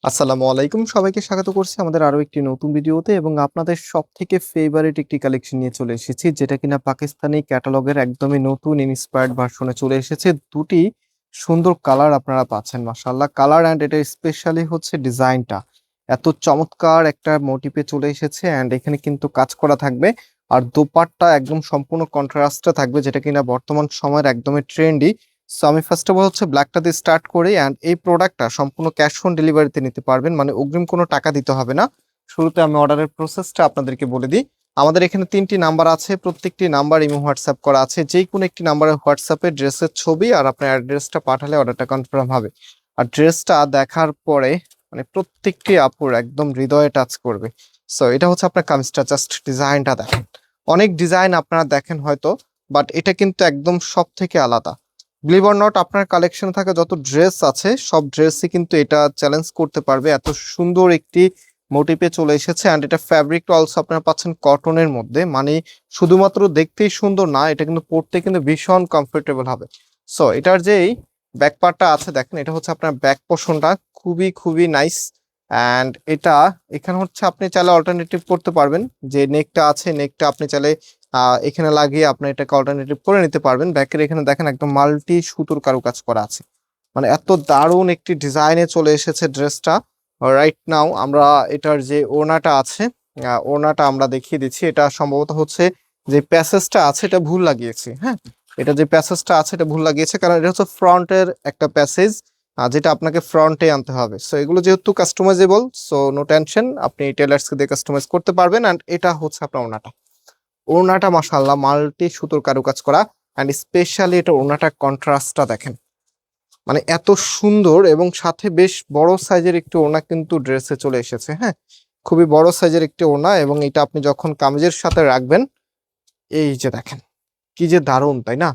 আসসালামু আলাইকুম, সবাইকে স্বাগত করছি আমাদের আরো একটি নতুন ভিডিওতে। এবং আপনাদের সব থেকে ফেভারিট একটি কালেকশন নিয়ে চলে এসেছি, যেটা কিনা পাকিস্তানি ক্যাটালগের একদমই নতুন ইন্সপায়ার্ড ভার্সনে চলে এসেছে। দুটি সুন্দর কালার আপনারা পাচ্ছেন, মাশাআল্লাহ কালার, অ্যান্ড এটা স্পেশালি হচ্ছে ডিজাইনটা এত চমৎকার একটা মোটিভে চলে এসেছে। অ্যান্ড এখানে কিন্তু কাজ করা থাকবে, আর দোপাট্টা একদম সম্পূর্ণ কন্ট্রাস্টে থাকবে, যেটা কিনা বর্তমান সময়ের একদমই ট্রেন্ডি। সো আমি ফার্স্ট অফ অল হচ্ছে ব্ল্যাকটা দিয়ে স্টার্ট করি। অ্যান্ড এই প্রোডাক্টটা সম্পূর্ণ ক্যাশ অন ডেলিভারিতে নিতে পারবেন, মানে অগ্রিম কোনো টাকা দিতে হবে না। শুরুতে আমি অর্ডারের প্রসেসটা আপনাদেরকে বলে দিই। আমাদের এখানে 3টি নাম্বার আছে, প্রত্যেকটি নাম্বার ইমো হোয়াটসঅ্যাপ করা আছে। যে কোনো একটি নাম্বারে হোয়াটসঅ্যাপে ড্রেসের ছবি আর আপনার অ্যাড্রেসটা পাঠালে অর্ডারটা কনফার্ম হবে। আর ড্রেসটা দেখার পরে মানে প্রত্যেকটি আপুর একদম হৃদয়ে টাচ করবে। সো এটা হচ্ছে আপনার কামিজটা, জাস্ট ডিজাইনটা দেখেন। অনেক ডিজাইন আপনারা দেখেন হয়তো, বাট এটা কিন্তু একদম সব থেকে আলাদা। বিলিভ অর নট, আপনার কালেকশনে থাকা যত ড্রেস আছে সব ড্রেসই কিন্তু এটা চ্যালেঞ্জ করতে পারবে। এত সুন্দর একটি মোটিভে চলে এসেছে। অ্যান্ড এটা ফ্যাব্রিকটা অলসো আপনারা পাচ্ছেন কটনের মধ্যে, মানে শুধুমাত্র দেখতেই সুন্দর না, এটা কিন্তু পরতে কিন্তু ভীষণ কমফোর্টেবল হবে। সো এটার যেই ব্যাক পার্টটা আছে দেখেন, এটা হচ্ছে আপনার ব্যাক পোর্শনটা, খুবই খুবই নাইস। অ্যান্ড এটা এখানে হচ্ছে আপনি চাইলে অল্টারনেটিভ করতে পারবেন, যে নেকটা আছে নেকটা আপনি চাইলে এখানে লাগিয়ে আপনি এটাকে অল্টারনেটিভ করে নিতে পারবেন। ব্যাকের এখানে দেখেন একদম মাল্টি সুতোর কারুকাজ করা আছে, মানে এত দারুণ একটি ডিজাইনে চলে এসেছে ড্রেসটা। রাইট নাও আমরা এটার যে ওড়নাটা আছে, ওড়নাটা আমরা দেখিয়ে দিচ্ছি। এটা সম্ভবত হচ্ছে যে প্যাসেজটা আছে এটা ভুল লাগিয়েছি, হ্যাঁ, এটা যে প্যাসেজটা আছে এটা ভুল লাগিয়েছে, কারণ এটা হচ্ছে ফ্রন্টের একটা প্যাসেজ, যেটা আপনাকে ফ্রন্টে আনতে হবে। সো এগুলো যেহেতু কাস্টমাইজেবল, সো নো টেনশন, আপনি টেলার্সকে দিয়ে কাস্টমাইজ করতে পারবেন। অ্যান্ড এটা হচ্ছে আপনার ওড়নাটা। ওড়নাটা মাশাআল্লাহ মাল্টি সুতোর কারুকাজ করা। অ্যান্ড স্পেশালি এটা ওড়নাটার কন্ট্রাস্টটা দেখেন, মানে এত সুন্দর। এবং সাথে বেশ বড় সাইজের একটি ওড়না কিন্তু ড্রেসে চলে এসেছে, হ্যাঁ, খুবই বড় সাইজের একটি ওড়না। এবং এটা আপনি যখন কামিজের সাথে রাখবেন, এই যে দেখেন কি যে দারুণ, তাই না?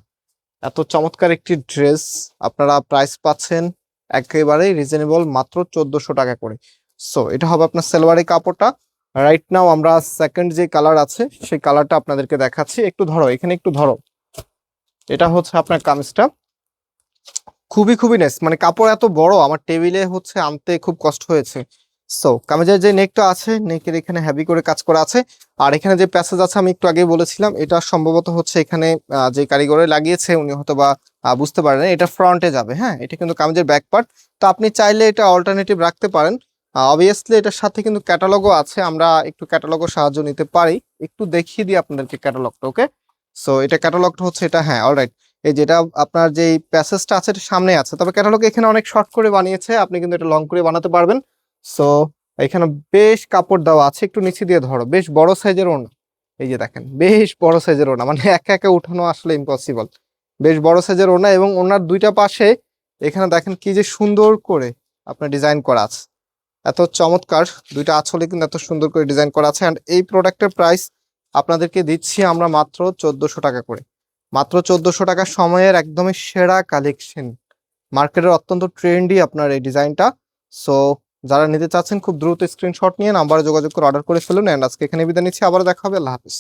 এত চমৎকার একটি ড্রেস আপনারা প্রাইস পাচ্ছেন একেবারেই রিজনেবল, মাত্র 1400 টাকা করে। সো এটা হবে আপনার সালোয়ারের কাপড়টা। রাইট নাও আমরা সেকেন্ড যে কালার আছে সেই কালারটা আপনাদেরকে দেখাচ্ছি। একটু ধরো, এখানে একটু ধরো। এটা হচ্ছে আপনার কামিজটা, খুবই খুবই নাইস, মানে কাপড় এত বড় আমার টেবিলে হচ্ছে আনতে খুব কষ্ট হয়েছে। সো কামিজের যে নেকটা আছে, নেকের এখানে হেভি করে কাজ করা আছে। আর এখানে যে প্যাসেজ আছে আমি একটু আগে বলেছিলাম, এটা সম্ভবত হচ্ছে এখানে যে কারিগরে লাগিয়েছে উনি হয়তো বা বুঝতে পারেন এটা ফ্রন্টে যাবে, হ্যাঁ, এটা কিন্তু কামিজের ব্যাক পার্ট। তো আপনি চাইলে এটা অল্টারনেটিভ রাখতে পারেন। অবভিয়াসলি এটার সাথে কিন্তু ক্যাটালগও আছে, আমরা একটু ক্যাটালগও সাহায্য নিতে পারি। একটু দেখিয়ে দিই আপনাদেরকে ক্যাটালগটা, ওকে? সো এটা ক্যাটালগটা হচ্ছে এটা, হ্যাঁ, অলরাইট। এই যেটা আপনার যে প্যাসেজটা আছে এটা সামনে আছে, তবে ক্যাটালগ এখানে অনেক শর্ট করে বানিয়েছে, আপনি কিন্তু এটা লং করে বানাতে পারবেন। সো এখানে বেশ কাপড় দেওয়া আছে, একটু নিচে দিয়ে ধরো, বেশ বড় সাইজের ওড়না। এই যে দেখেন বেশ বড় সাইজের ওড়না, মানে একা একা উঠানো আসলে ইম্পসিবল। বেশ বড় সাইজের ওড়না, এবং ওড়নার দুইটা পাশে এখানে দেখেন কি যে সুন্দর করে আপনার ডিজাইন করা আছে, এত চমৎকার। দুইটা আঁচলে কিন্তু এত সুন্দর করে ডিজাইন করা আছে। অ্যান্ড এই প্রোডাক্টের প্রাইস আপনাদেরকে দিচ্ছি আমরা মাত্র 1400 টাকা করে। মাত্র 1400 টাকা, সময়ের একদমই সেরা কালেকশন, মার্কেটের অত্যন্ত ট্রেন্ডি আপনার এই ডিজাইনটা। সো যারা নিতে চাচ্ছেন খুব দ্রুত স্ক্রিনশট নিয়ে নাম্বারে যোগাযোগ করে অর্ডার করে ফেলুন। এন্ড আজকে এখানে বিদায় নিচ্ছি, আবার দেখা হবে, আল্লাহ হাফিজ।